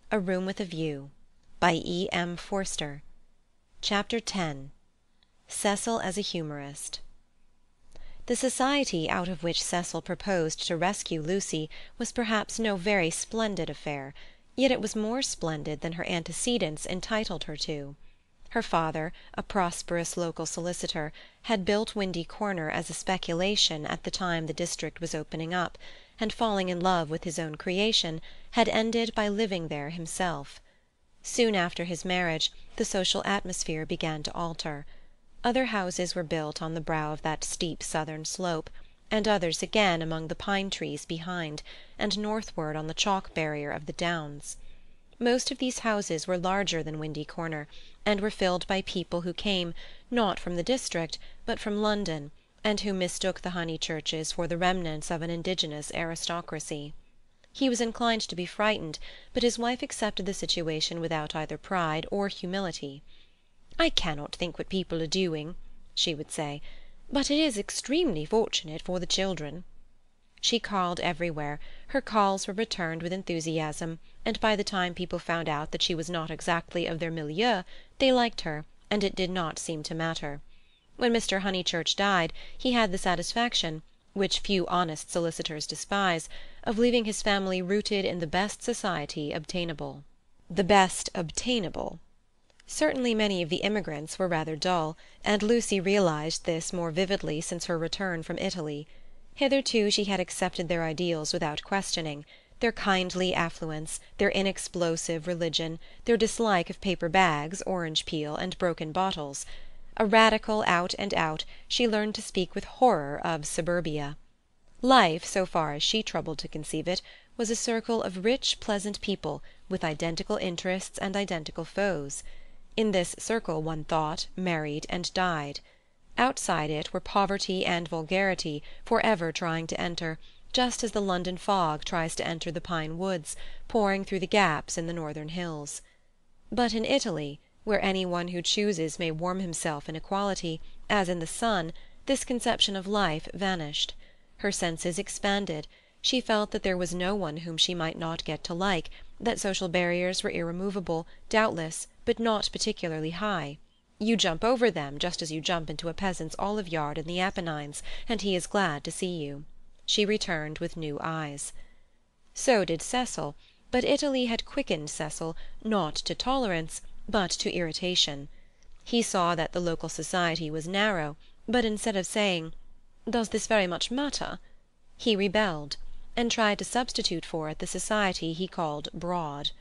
A Room with a View by E. M. Forster. Chapter 10. Cecil as a Humorist. The society out of which Cecil proposed to rescue Lucy was perhaps no very splendid affair, yet it was more splendid than her antecedents entitled her to. Her father, a prosperous local solicitor, had built Windy Corner as a speculation at the time the district was opening up, and falling in love with his own creation, had ended by living there himself. Soon after his marriage, the social atmosphere began to alter. Other houses were built on the brow of that steep southern slope, and others again among the pine trees behind, and northward on the chalk barrier of the downs. Most of these houses were larger than Windy Corner, and were filled by people who came, not from the district, but from London, and who mistook the Honeychurches for the remnants of an indigenous aristocracy. He was inclined to be frightened, but his wife accepted the situation without either pride or humility. "I cannot think what people are doing," she would say, "but it is extremely fortunate for the children." She called everywhere, her calls were returned with enthusiasm, and by the time people found out that she was not exactly of their milieu, they liked her, and it did not seem to matter. When Mr. Honeychurch died, he had the satisfaction, which few honest solicitors despise, of leaving his family rooted in the best society obtainable. The best obtainable. Certainly many of the immigrants were rather dull, and Lucy realized this more vividly since her return from Italy. Hitherto she had accepted their ideals without questioning, their kindly affluence, their inexplosive religion, their dislike of paper bags, orange peel, and broken bottles. A radical out and out, she learned to speak with horror of suburbia. Life, so far as she troubled to conceive it, was a circle of rich, pleasant people, with identical interests and identical foes. In this circle one thought, married, and died. Outside it were poverty and vulgarity, for ever trying to enter, just as the London fog tries to enter the pine woods, pouring through the gaps in the northern hills. But in Italy, where any one who chooses may warm himself in equality, as in the sun, this conception of life vanished. Her senses expanded. She felt that there was no one whom she might not get to like, that social barriers were irremovable, doubtless, but not particularly high. You jump over them just as you jump into a peasant's olive yard in the Apennines, and he is glad to see you. She returned with new eyes. So did Cecil, but Italy had quickened Cecil, not to tolerance, but to irritation. He saw that the local society was narrow, but instead of saying, "Does this very much matter?" he rebelled, and tried to substitute for it the society he called broad.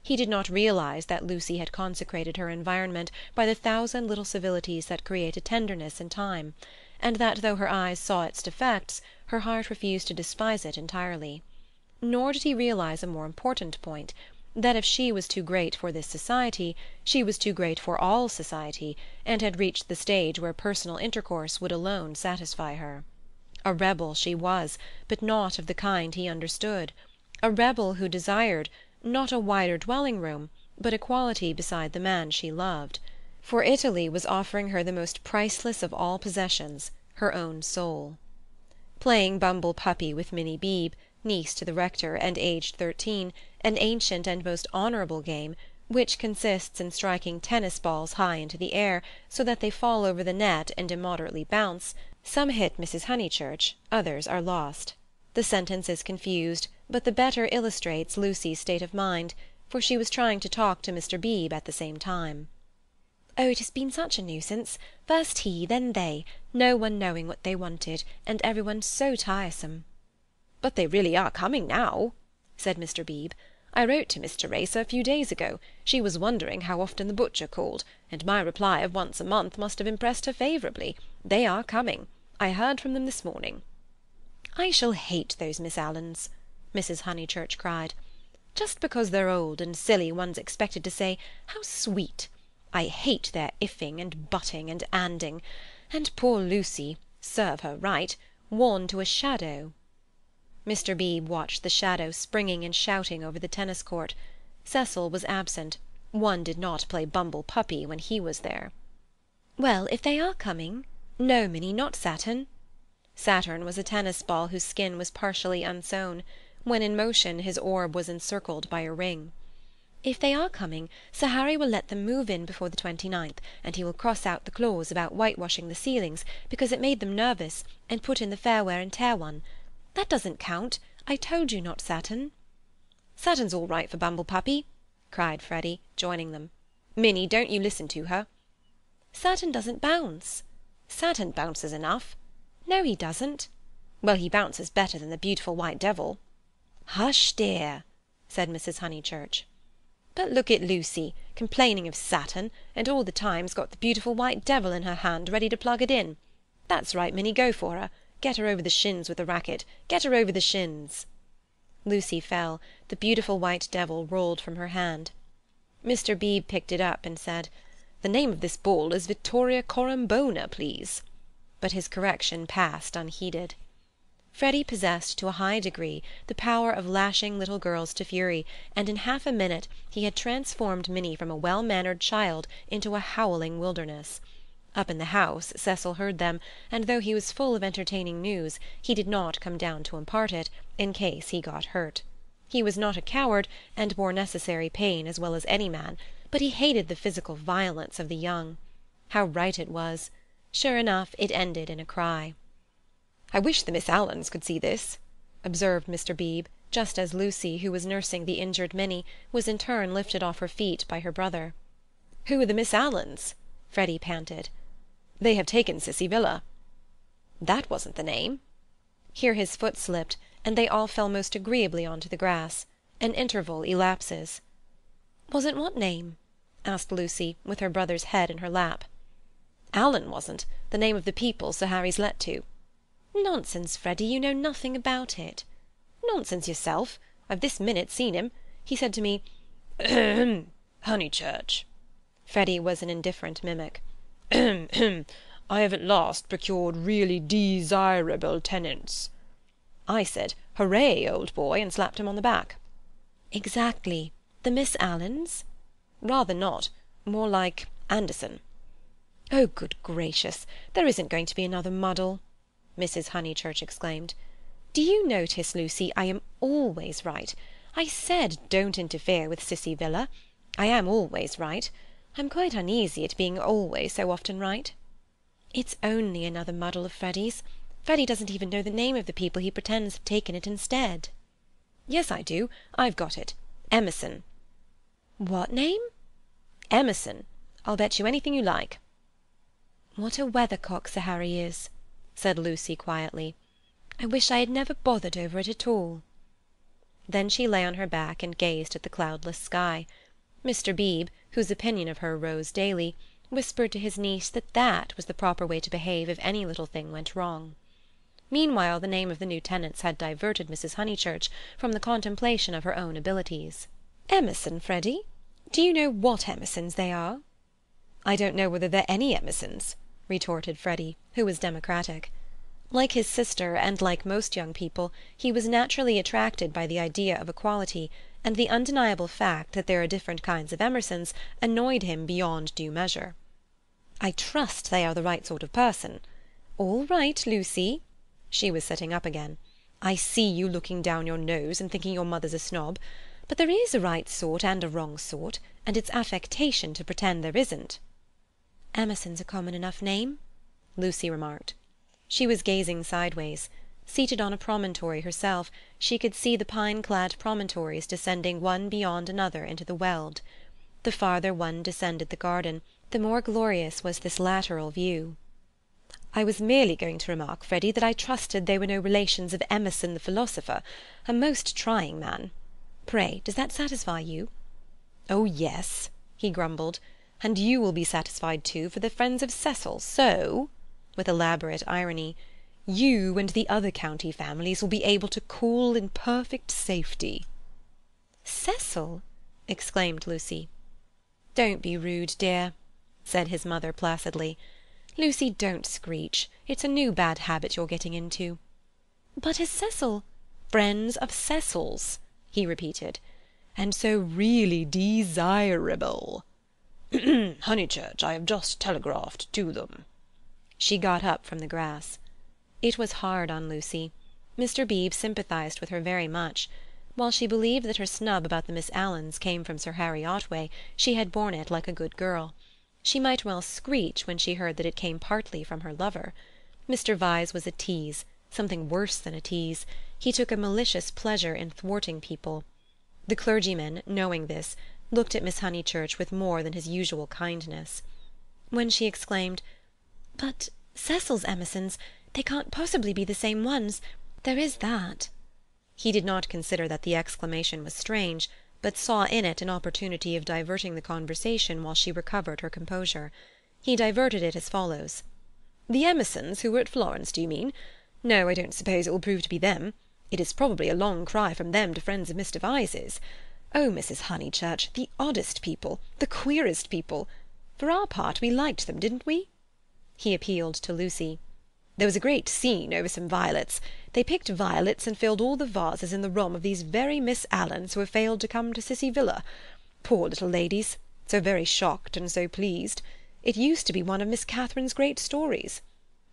He did not realize that Lucy had consecrated her environment by the thousand little civilities that create a tenderness in time, and that though her eyes saw its defects, her heart refused to despise it entirely. Nor did he realize a more important point, that if she was too great for this society, she was too great for all society, and had reached the stage where personal intercourse would alone satisfy her. A rebel she was, but not of the kind he understood. A rebel who desired, not a wider dwelling-room, but equality beside the man she loved. For Italy was offering her the most priceless of all possessions, her own soul. Playing bumble puppy with Minnie Beebe, niece to the rector and aged 13, an ancient and most honourable game, which consists in striking tennis balls high into the air, so that they fall over the net and immoderately bounce. Some hit Mrs. Honeychurch, others are lost. The sentence is confused, but the better illustrates Lucy's state of mind, for she was trying to talk to Mr. Beebe at the same time. "Oh, it has been such a nuisance. First he, then they, no one knowing what they wanted, and everyone so tiresome." "But they really are coming now," said Mr. Beebe. "I wrote to Miss Teresa a few days ago. She was wondering how often the butcher called, and my reply of once a month must have impressed her favourably. They are coming. I heard from them this morning." "I shall hate those Miss Allens," Mrs. Honeychurch cried. "Just because they're old and silly one's expected to say, 'How sweet!' I hate their ifing and butting and anding. And poor Lucy, serve her right, worn to a shadow." Mr. Beebe watched the shadow springing and shouting over the tennis court. Cecil was absent. One did not play bumble puppy when he was there. "Well, if they are coming—" "No, Minnie, not Saturn." Saturn was a tennis ball whose skin was partially unsewn. When in motion his orb was encircled by a ring. If they are coming, Sir Harry will let them move in before the 29th, and he will cross out the clause about whitewashing the ceilings, because it made them nervous, and put in the fair wear and tear one. That doesn't count. I told you not Saturn." "Saturn's all right for Bumblepuppy," cried Freddy, joining them. "Minnie, don't you listen to her." "Saturn doesn't bounce." "Saturn bounces enough." "No, he doesn't." "Well, he bounces better than the beautiful white devil." "Hush, dear," said Mrs. Honeychurch. "But look at Lucy, complaining of Saturn, and all the time's got the beautiful white devil in her hand ready to plug it in. That's right, Minnie, go for her. Get her over the shins with the racket. Get her over the shins." Lucy fell. The beautiful white devil rolled from her hand. Mr. Beebe picked it up and said, "The name of this ball is Vittoria Corombona, please." But his correction passed unheeded. Freddy possessed to a high degree the power of lashing little girls to fury, and in half a minute he had transformed Minnie from a well-mannered child into a howling wilderness. Up in the house Cecil heard them, and though he was full of entertaining news, he did not come down to impart it, in case he got hurt. He was not a coward, and bore necessary pain as well as any man, but he hated the physical violence of the young. How right it was! Sure enough, it ended in a cry. "I wish the Miss Allens could see this," observed Mr. Beebe, just as Lucy, who was nursing the injured Minnie, was in turn lifted off her feet by her brother. "Who are the Miss Allens?" Freddy panted. "They have taken Cissy Villa." "That wasn't the name." Here his foot slipped, and they all fell most agreeably on to the grass. An interval elapses. "Wasn't what name?" asked Lucy, with her brother's head in her lap. "Allen wasn't. The name of the people Sir Harry's let to." "Nonsense, Freddy, you know nothing about it." "Nonsense yourself. I've this minute seen him. He said to me, 'Honeychurch.'" Freddy was an indifferent mimic. "I have at last procured really desirable tenants.' I said, 'Hooray, old boy,' and slapped him on the back." "Exactly. The Miss Allens?" "Rather not. More like Anderson." "Oh, good gracious! There isn't going to be another muddle," Mrs. Honeychurch exclaimed. "Do you notice, Lucy, I am always right. I said don't interfere with Cissy Villa. I am always right. I'm quite uneasy at being always so often right." "It's only another muddle of Freddy's. Freddy doesn't even know the name of the people he pretends have taken it instead." "Yes, I do. I've got it. Emerson." "What name?" "Emerson. I'll bet you anything you like." "What a weathercock Sir Harry is," said Lucy quietly. "I wish I had never bothered over it at all." Then she lay on her back and gazed at the cloudless sky. Mr. Beebe, whose opinion of her rose daily, whispered to his niece that that was the proper way to behave if any little thing went wrong. Meanwhile the name of the new tenants had diverted Mrs. Honeychurch from the contemplation of her own abilities. "Emerson, Freddy? Do you know what Emersons they are?" "I don't know whether they're any Emersons," retorted Freddy, who was democratic. Like his sister, and like most young people, he was naturally attracted by the idea of equality, and the undeniable fact that there are different kinds of Emersons annoyed him beyond due measure. "I trust they are the right sort of person." "All right, Lucy." She was sitting up again. "I see you looking down your nose and thinking your mother's a snob. But there is a right sort and a wrong sort, and it's affectation to pretend there isn't." "Emerson's a common enough name," Lucy remarked. She was gazing sideways. Seated on a promontory herself, she could see the pine-clad promontories descending one beyond another into the Weald. The farther one descended the garden, the more glorious was this lateral view. "I was merely going to remark, Freddy, that I trusted they were no relations of Emerson the philosopher, a most trying man. Pray, does that satisfy you?" "Oh, yes," he grumbled, "and you will be satisfied too, for they're friends of Cecil, so," with elaborate irony, "you and the other county families will be able to cool in perfect safety." "Cecil?" exclaimed Lucy. "Don't be rude, dear," said his mother placidly. "Lucy, don't screech. It's a new bad habit you're getting into." "But is Cecil—" "Friends of Cecil's," he repeated. "And so really desirable. Honeychurch, I have just telegraphed to them." She got up from the grass. It was hard on Lucy. Mr. Beebe sympathized with her very much. While she believed that her snub about the Miss Allens came from Sir Harry Otway, she had borne it like a good girl. She might well screech when she heard that it came partly from her lover. Mr. Vyse was a tease, something worse than a tease. He took a malicious pleasure in thwarting people. The clergyman, knowing this, looked at Miss Honeychurch with more than his usual kindness. When she exclaimed, "But Cecil's Emersons, they can't possibly be the same ones. There is that." He did not consider that the exclamation was strange, but saw in it an opportunity of diverting the conversation while she recovered her composure. He diverted it as follows. "The Emersons who were at Florence, do you mean? No, I don't suppose it will prove to be them. It is probably a long cry from them to friends of Mr. Vyse's. Oh, Mrs. Honeychurch, the oddest people, the queerest people. For our part, we liked them, didn't we?" He appealed to Lucy. "There was a great scene over some violets. They picked violets and filled all the vases in the room of these very Miss Allens who have failed to come to Cissy Villa. Poor little ladies, so very shocked and so pleased. It used to be one of Miss Catherine's great stories.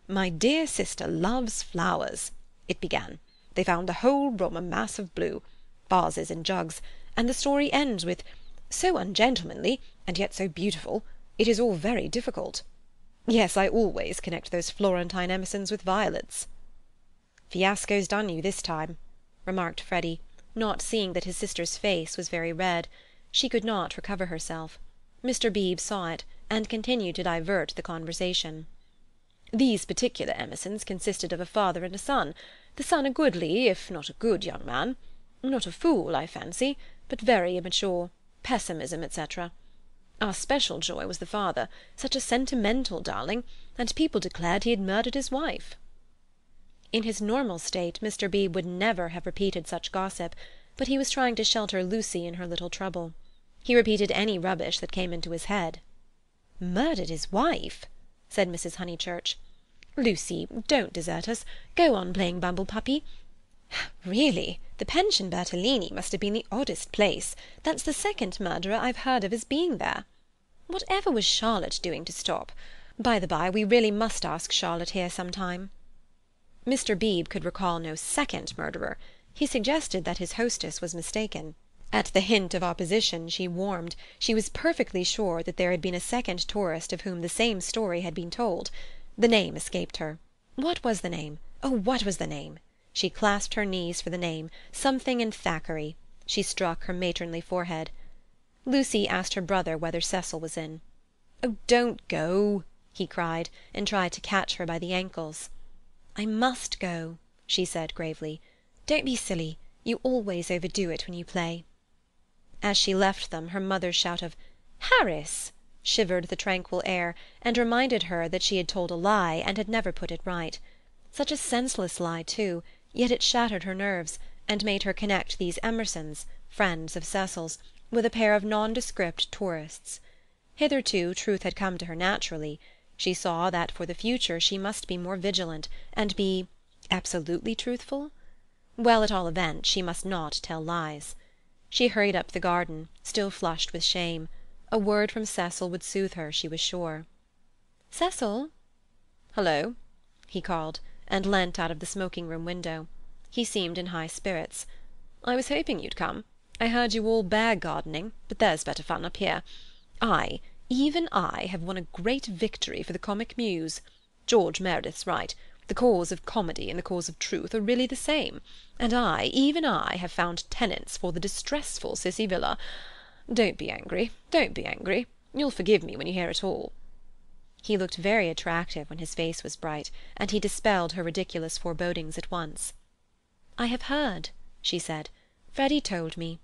'My dear sister loves flowers,' it began. They found the whole room a mass of blue, vases and jugs, and the story ends with 'so ungentlemanly, and yet so beautiful. It is all very difficult.' Yes, I always connect those Florentine Emersons with violets." "Fiasco's done you this time," remarked Freddy, not seeing that his sister's face was very red. She could not recover herself. Mr. Beebe saw it, and continued to divert the conversation. "These particular Emersons consisted of a father and a son, the son a goodly, if not a good young man. Not a fool, I fancy, but very immature, pessimism, etc. Our special joy was the father, such a sentimental darling, and people declared he had murdered his wife." In his normal state Mr. Beebe would never have repeated such gossip, but he was trying to shelter Lucy in her little trouble. He repeated any rubbish that came into his head. "Murdered his wife?" said Mrs. Honeychurch. "Lucy, don't desert us. Go on playing Bumble Puppy. Really, the Pension Bertolini must have been the oddest place. That's the second murderer I've heard of as being there. Whatever was Charlotte doing to stop? By the by, we really must ask Charlotte here some time." Mr. Beebe could recall no second murderer. He suggested that his hostess was mistaken. At the hint of opposition she warmed. She was perfectly sure that there had been a second tourist of whom the same story had been told. The name escaped her. What was the name? Oh, what was the name? She clasped her knees for the name. Something in Thackeray. She struck her matronly forehead. Lucy asked her brother whether Cecil was in. "Oh, don't go!" he cried, and tried to catch her by the ankles. "I must go," she said gravely. "Don't be silly. You always overdo it when you play." As she left them, her mother's shout of "Harris!" shivered the tranquil air, and reminded her that she had told a lie and had never put it right. Such a senseless lie, too, yet it shattered her nerves, and made her connect these Emersons, friends of Cecil's, with a pair of nondescript tourists. Hitherto truth had come to her naturally. She saw that for the future she must be more vigilant, and be absolutely truthful? Well, at all events, she must not tell lies. She hurried up the garden, still flushed with shame. A word from Cecil would soothe her, she was sure. "Cecil?" "Hello," he called, and leant out of the smoking-room window. He seemed in high spirits. "I was hoping you'd come. I heard you all bear-gardening, but there's better fun up here. Even I, have won a great victory for the comic muse. George Meredith's right. The cause of comedy and the cause of truth are really the same. And even I, have found tenants for the distressful Cissy Villa. Don't be angry, don't be angry. You'll forgive me when you hear it all." He looked very attractive when his face was bright, and he dispelled her ridiculous forebodings at once. "I have heard," she said. "Freddy told me.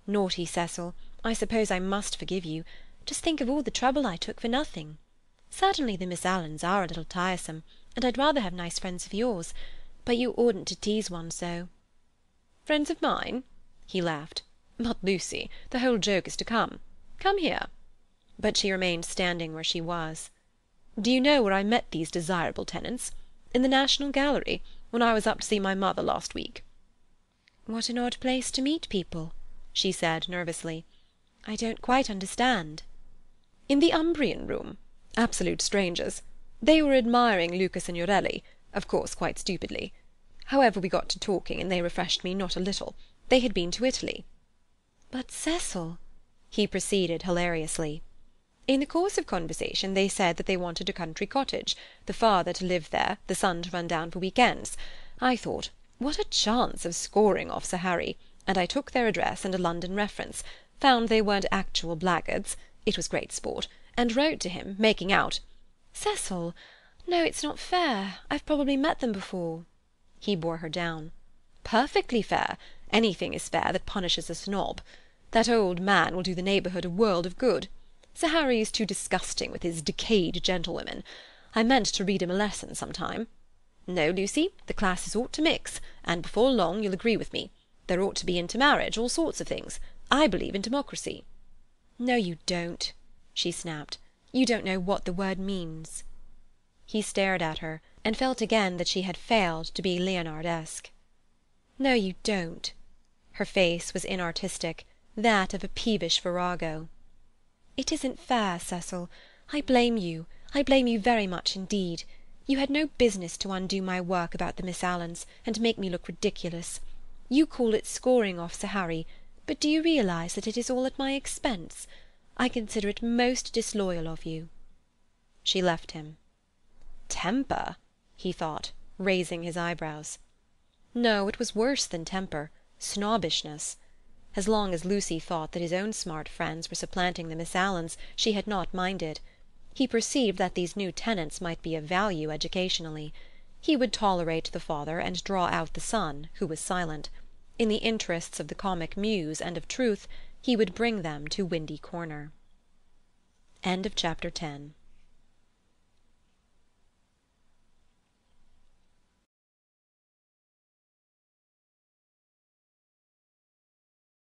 Naughty Cecil, I suppose I must forgive you. Just think of all the trouble I took for nothing. Certainly the Miss Allens are a little tiresome, and I'd rather have nice friends of yours, but you oughtn't to tease one so." "Friends of mine?" he laughed. "But, Lucy, the whole joke is to come. Come here." But she remained standing where she was. "Do you know where I met these desirable tenants? In the National Gallery, when I was up to see my mother last week." "What an odd place to meet people," she said nervously. "I don't quite understand." "In the Umbrian room. Absolute strangers. They were admiring Luca Signorelli, of course quite stupidly. However, we got to talking, and they refreshed me not a little. They had been to Italy. "But, Cecil," he proceeded hilariously. "In the course of conversation they said that they wanted a country cottage, the father to live there, the son to run down for week-ends. I thought, what a chance of scoring off Sir Harry, and I took their address and a London reference, found they weren't actual blackguards—it was great sport—and wrote to him, making out—" "Cecil! No, it's not fair. I've probably met them before." He bore her down. "Perfectly fair. Anything is fair that punishes a snob. That old man will do the neighbourhood a world of good. Sir Harry is too disgusting with his decayed gentlewomen. I meant to read him a lesson some time. No, Lucy, the classes ought to mix, and before long you'll agree with me. There ought to be intermarriage, all sorts of things. I believe in democracy." "No, you don't," she snapped. "You don't know what the word means." He stared at her, and felt again that she had failed to be Leonardesque. "No, you don't." Her face was inartistic, that of a peevish virago. "It isn't fair, Cecil. I blame you. I blame you very much indeed. You had no business to undo my work about the Miss Alans, and make me look ridiculous. You call it scoring off Sir Harry, but do you realise that it is all at my expense? I consider it most disloyal of you." She left him. Temper? He thought, raising his eyebrows. No, it was worse than temper, snobbishness. As long as Lucy thought that his own smart friends were supplanting the Miss Alans, she had not minded. He perceived that these new tenants might be of value educationally. He would tolerate the father and draw out the son, who was silent. In the interests of the comic muse and of truth, he would bring them to Windy Corner. End of Chapter 10.